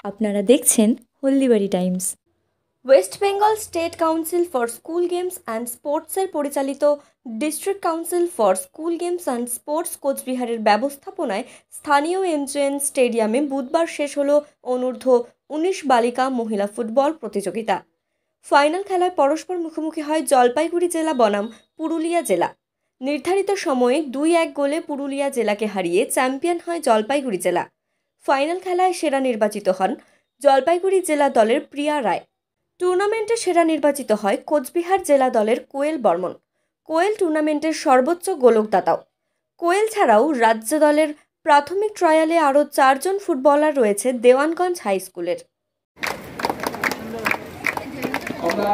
আপনারা দেখছেন Haldibari Times. West Bengal state council for school games and স্পোর্টসের পরিচালিত district council for school games and sports কোচবিহারের ব্যবস্থাপনায় স্থানীয় এমজেএন স্টেডিয়ামে বুধবার শেষ হলো অনূর্ধ্ব-19 বালিকা মহিলা ফুটবল প্রতিযোগিতা। ফাইনাল খেলায় পরস্পর মুখোমুখি হয় জলপাইগুড়ি জেলা বনাম পুরুলিয়া জেলা। নির্ধারিত সময়ে 2-1 গোলে পুরুলিয়া জেলাকে হারিয়ে চ্যাম্পিয়ন হয় জলপাইগুড়ি জেলা। ফাইনাল খেলায় সেরা নির্বাচিত হন জলপাইগুড়ি জেলা দলের প্রিয়া রায়। টুর্নামেন্টে সেরা নির্বাচিত হয় কোচবিহার জেলা দলের কোয়েল বর্মন। কোয়েল টুর্নামেন্টের সর্বোচ্চ গোলকদাতাও। কোয়েল ছাড়াও রাজ্য দলের প্রাথমিক ট্রায়ালে আরও 4 জন ফুটবলার রয়েছে দেওয়ানগঞ্জ হাই স্কুলের। আমরা